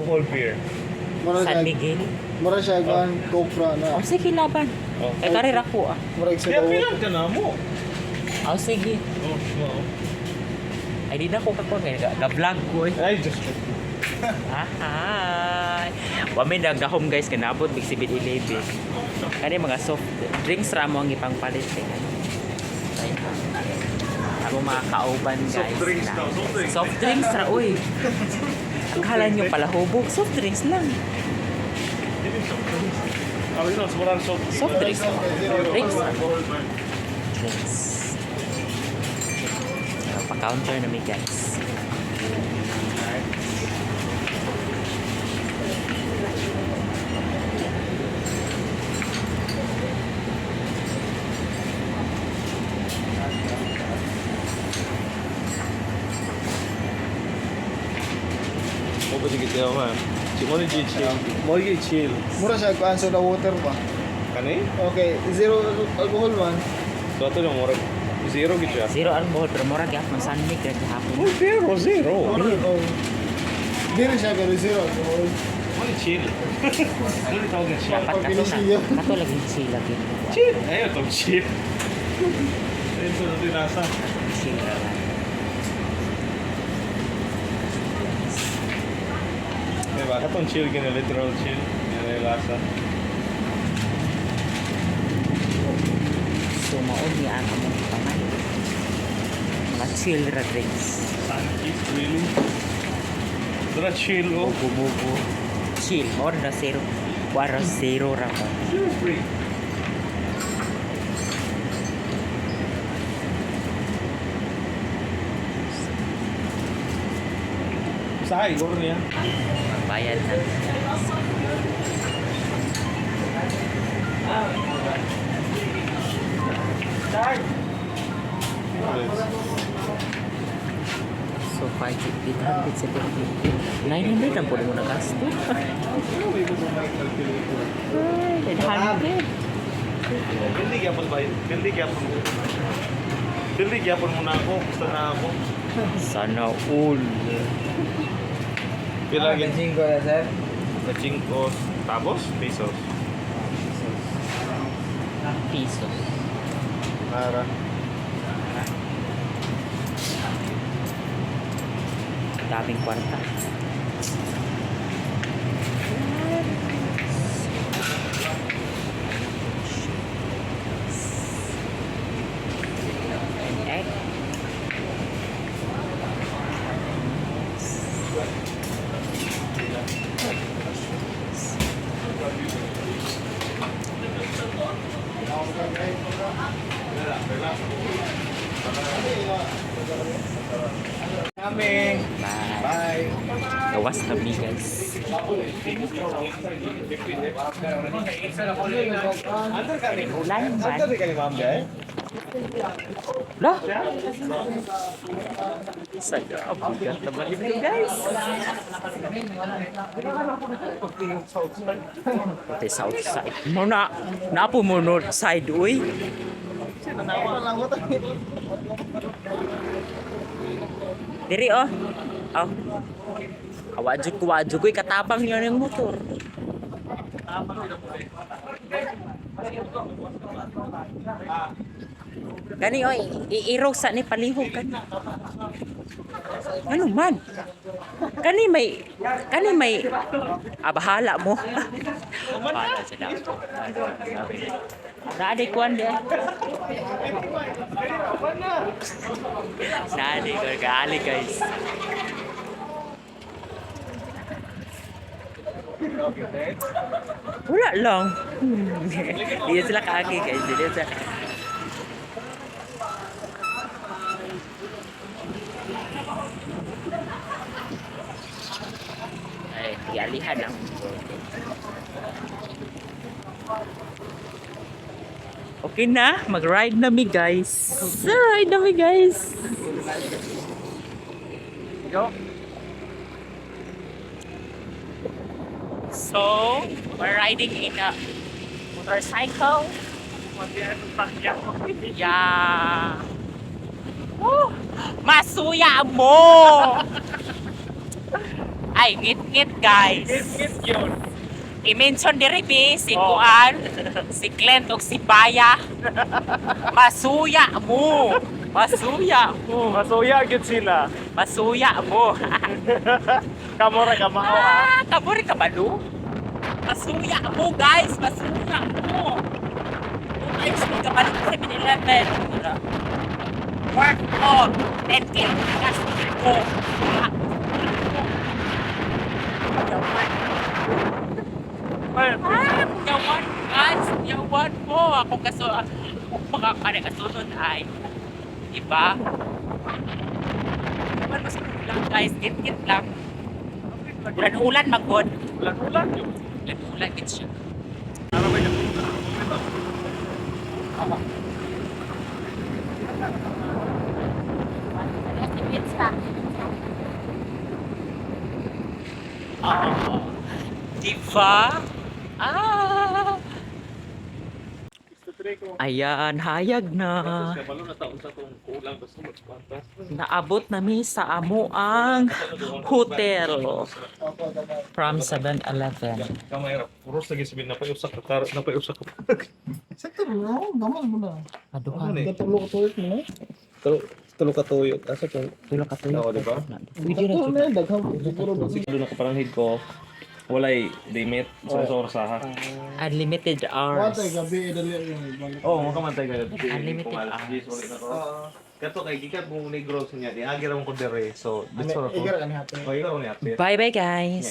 alcohol beer. San Miguel. Mura siya gan Cobra na. Oh, sige, laban. Oh. Kay karir ako ah. Mura sa Kaya daw. pilang ka na mo. Oh, sige. Oh, no. Ay, di na ko kakon. Ga-vlog ko eh. Ay, just Hi! Wami nagahom guys, kanabot big 7-Eleven. Kani mga soft drinks ra mo ang ipangpalit kay ano. Ayun. Ako mga kauban guys. Soft drinks daw, soft drinks. Soft drinks ra uy. Akala nyo pala hubog, soft drinks lang. Ah, yun, sobrang soft. Soft drinks. Drinks ra. Drinks. Pa-counter na mi guys. Mo ba sige tayo man? Si mo ni chill. Mo ni chill. Mura siya gan soda water pa. Kani? Okay, zero alcohol man. So ato yung murag zero gid siya. Zero alcohol pero mura gyud man San Miguel kahapon. Oh, zero, zero. Oh. Dili siya pero zero alcohol. Mo ni chill. Ano ni tawag siya? Dapat kato na. Kato lagi sila gid. Chill. Ayo tong chill. Ayun sa natin nasa. Sila. Eh, baka tong chill gina literal chill. Yan ay lasa. So maod ni ang among pamay. Mga chill ra drinks. Sunkiss, really? Tara chill oh. Bububo. Chill. More na zero. Waro zero ra ba. Zero free. Saan? Loro niya. Bayad na. So 550, 900 ang pwede mo na gasto. 900. Hindi gyapon ba? Hindi gyapon. Hindi gyapon mo na ako. Gusto na ako. Sana all. Pila gid? Jingo na sir. Sa 5 tapos pesos. Pesos. Para. Daming kwarta. And egg. Kami. Bye. Bye. Gawas na mi guys. Under ka ni. Ulan ba? Under ka ni ma'am guys. Lah. Saya abugat naman ito guys. Ito south side. Muna, napo mo north side, uy. Diri oh. Oh. Kawadjud ko katabang niya ng motor. Gani oy, iirog sa ni palihog kan. Ano man? Kani may bahala mo. Para sa dapat. Nade kuan dia. Nade ko gali guys. Wala lang. Dia sila kaki guys. Dia sila. Ay, dialihan lang. Okay na, mag-ride na mi guys. Ride na mi guys. Go. So, we're riding in a motorcycle. Yeah. Woo! Masuya mo! Ay, ngit-ngit guys. Ngit yun. I-mention diri bi si Oh. Kuan, si Clint o si Baya. Masuya mo. Masuya mo. Masuya gid sila. Masuya mo. Kamora ka mao ha. Kaburi ka balo? Masuya mo guys, masuya mo. Guys, may kabalo sa 7-Eleven. Work on. 10K. Gas ko. Yawan guys, yawan mo. Ako mga kasunod ay, diba? Yawan mas lang guys, git-git lang. Ulan magod. Ulan yun. Ulan git siya. Ano ba yan? Diba? Ah! Ayan, hayag na. Kabalo na taon sa tong kulang basta magpantas. Naabot nami sa amuang hotel from 7-Eleven. Kamay ra. Puros lagi sabihin na payusak ka kar na payusak ka. Sakto mo, gaman mo na. Aduhan. Gatulog ko tuwit mo na. Tulo ka tuyo. Asa tong Tulo ka tulo. Oo, diba? Gatulog na, daghang siguro. siguro na kaparanghid ko. Walay limit sa oras ha. Unlimited hours. Watay gabi dali yung balik. Oh, makamantay ka dito. Unlimited hours. Kato kay gikat mo ni gross niya. Di agi ra mo ko dire. So, this sort of. Igar ani hati. Oh, ikaw ni ate. Bye-bye guys.